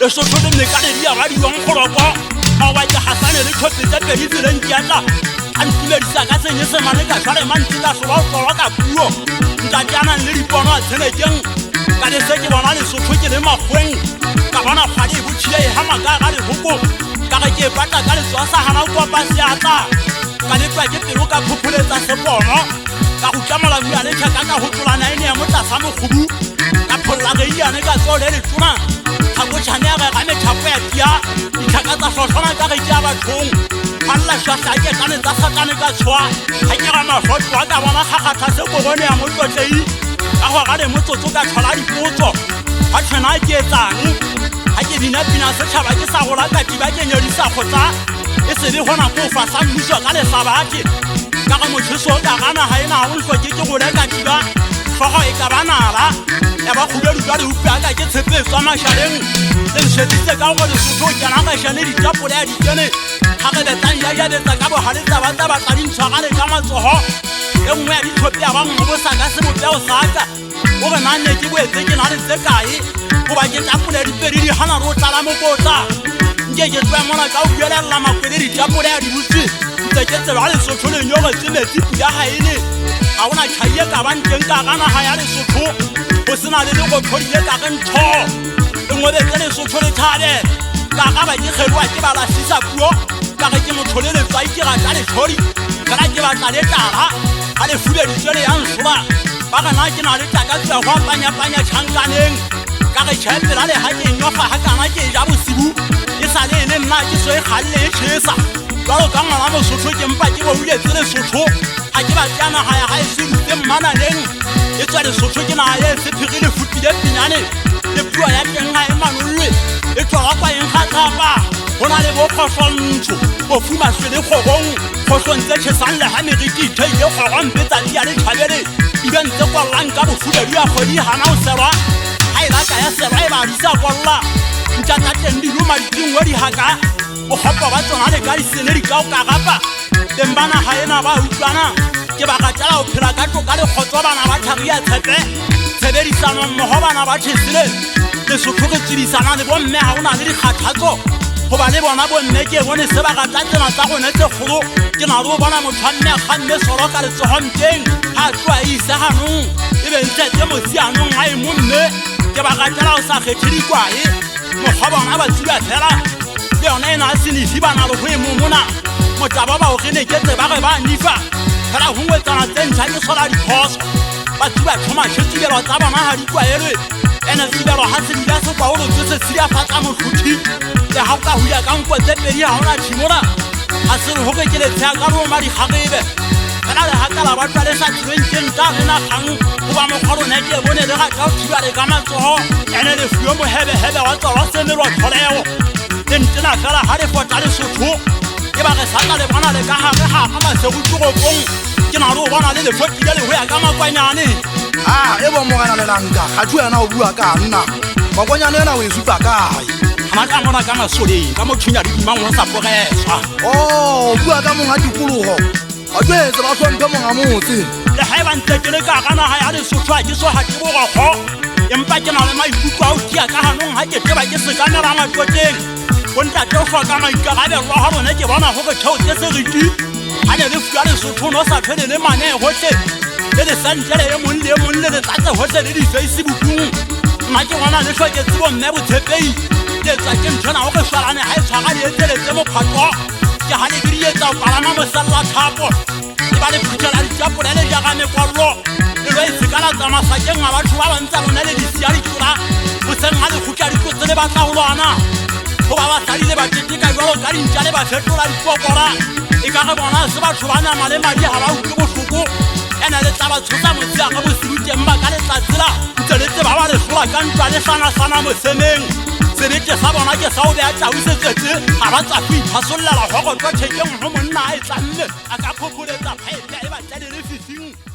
Lesotho le mekane dia radio ngkholopo mawa ke Hasane le khotse tsa pedi tseleng diatla a ntumedisa ka Senyesemane ka tshware mantila so ba o ka puo nka tsana le dipono a tsenekeng ka le se ke bona Lesotho ke le magweng ka bona kgale botšhile ha maka ga le hoko ka ke pata ka le tswa sa hana kwa pa seatla ka le tswa ke pelo ka phopholetsa sepono ka go tlamala bua le tshaka ka ho tsolana ene ya motla sa mogubu ka pholla ge yana ka tsole le tsona ka go tshane ga ga methapo ya tia ditshaka tsa hlohlona ka ge tja bathong alla shaka ke ka ne tsa satane ka tshwa ha ke ga mafotho wa ka bona gagata se bogone ya motlotlei ka go ga le motsotso ka thola dipotso ha tshwana ke etsang ha ke bina se tshaba ke sa gola ka tiba ke nyodisa khotsa e se le gona go fa sa mmuso ka le sabate ka ga motshiso ka gana ha ina go hloke ke go leka tiba fogo e ka banala ya ba khubedu ka le upya ka ke tshepetswa mashaleng le sheditse ka go le sotho ke na ga shane di tapole ya dikene ha ga le tang ya betsa ka bo hale tsa ba tla dintshwa ga le ka matsoho e nngwe ya dithope ya ba ngo sa ka se bopeo saka o re nane ke boetse ke na le tse kae go ba ke tapole di pedi di hana ro tsala mo botsa nke ke tswa mona ka o buelela makwele di tapole ya di butsi ntse ke tsela le sotho le nyoga tse metsi ya haene ga ona tšhaie ka ba nteng ka gana ga ya Lesotho go sena le go tlhodile ka ntho e ngwe be le Lesotho le thabe ka ga ba ke kgelwa ke ba la sisa puo ka ge ke motho le tswa ke ga tla le thori ka ke ba tla le tara ga le fube di tsele ya nsoba ba ga na ke na le taka tswa go panya tšhankaneng ka ge tšhepela le ha ke nyofa ha kana ke ja bosibu e sa le ene nna ke so e galle e tshesa jalo ka ngwana Mosotho ke mpa ke bo bule tsele Lesotho ha ke ba tsana ga ya ga e se tse mmananeng e tswa Lesotho ke na ye se phigile futile pinyane le puo ya teng ga e manolwe e tswa kwa eng ga tsapa gona le bo khosontso bo fuma se le khogong khosontse tshesang le ha meriti the ye go mpetsa dia le thabele ibe ntse kwa lanka bo fubedu ya godi hana o serwa ha ila ka ya serwa e ba disa kwalla ntata teng di luma dingwe di haka o hopa ba tsona le ka disene di ka o ka gapa tembana ha ena ba utlwana ke ba ga tsala o phela ka to ka le khotso bana ba thagia tshepe tshebedisano mmoho bana ba tshesile Lesotho ke tsibisana le bomme ha ona le dikgathatso go ba le bona bomme ke bone se ba ga tsena tsa go netse kgolo ke na ro bona motšhanne ga mme soro ka le tsogonteng ha tswa isa hanong e be ntse te mosianong ha e monne ke ba ga tsela o sa khethedi kwae mo ga bona ba tsiba fela le ona ena se ni fibana lo go e momona motaba ba o gene ke tse ba ge ba nifa fela go ngwetsana tsentsha ke sola diphoso ba tsiba thoma tshetsibelo tsa bona ha di kwaelwe ene tsibelo ha se dila se kwaolo tse se dia fatsa motlhuthi le ha ka huya ka nkwe tse pedi ha ona thimora ha se re hoke ke le tsaya ka ro mari gagebe fela le ha ka la ba tla le sa tswenteng ta rena gang go ba mogolo ne ke bone le ga ka thiba le ka matsoho ene le fuyo mo hebe wa tswa se ne ro tlholeo tentena fela ha le fota Lesotho ke ba ge sata le bana le ka gare ga ma se go tšogopong ke na ro bona le fotile le ho ya ka makwanyane e bo mogana le lanka ga tšhu yana o bua ka nna makwanyane ena o e supa kae ga ka mona ka masoleng ka mothunya di dimang go sa pogeswa o bua ka monga tikologo a tswetse ba hlomphe monga motse le ha ba ntse ke le ka gana ga ya Lesotho a ke so ha ke bogogo empa ke na le maikutlo a o tia ka hanong ha ke teba ke se ka nera matloteng go nta ke fa ka maikarabelo ha rona ke bona go ke theotse seriti ha ne le fua Lesotho no sa tlhele le mane hotle le le santlele e monle le tsatse hotle le di Facebook-ung nna ke bona le hloke tsebo mme botshepei le tsa ke ntshana go ke shwarane ha e tshwara le eteletse mo phatlo ke ha le ke di etsa palama mosalla thapo e ba le phutela ditapole le jaga mekwallo le lo e tsekala tsa masakeng a batho ba bantsa lona le disia ditsola boseng ga le khutla dikotse le batla go lwana go ba basadi le batete ka jalo ka dintša le ba fetola dipokora e ka ge bona se batho ba nama le madi ga ba utlwe bohloko ene le tla ba tshosa motsia ga bosiruteng ba ka letlatsela ntse le tse ba ba lesola ka ntwa le sana mosemeng sebete sa bona ke sa o beya tausetsetse ga ba tsa go iphasollela go go tlo thekeng go monna a e tlanne a ka phopholetsa phaepe e ba tladile fifing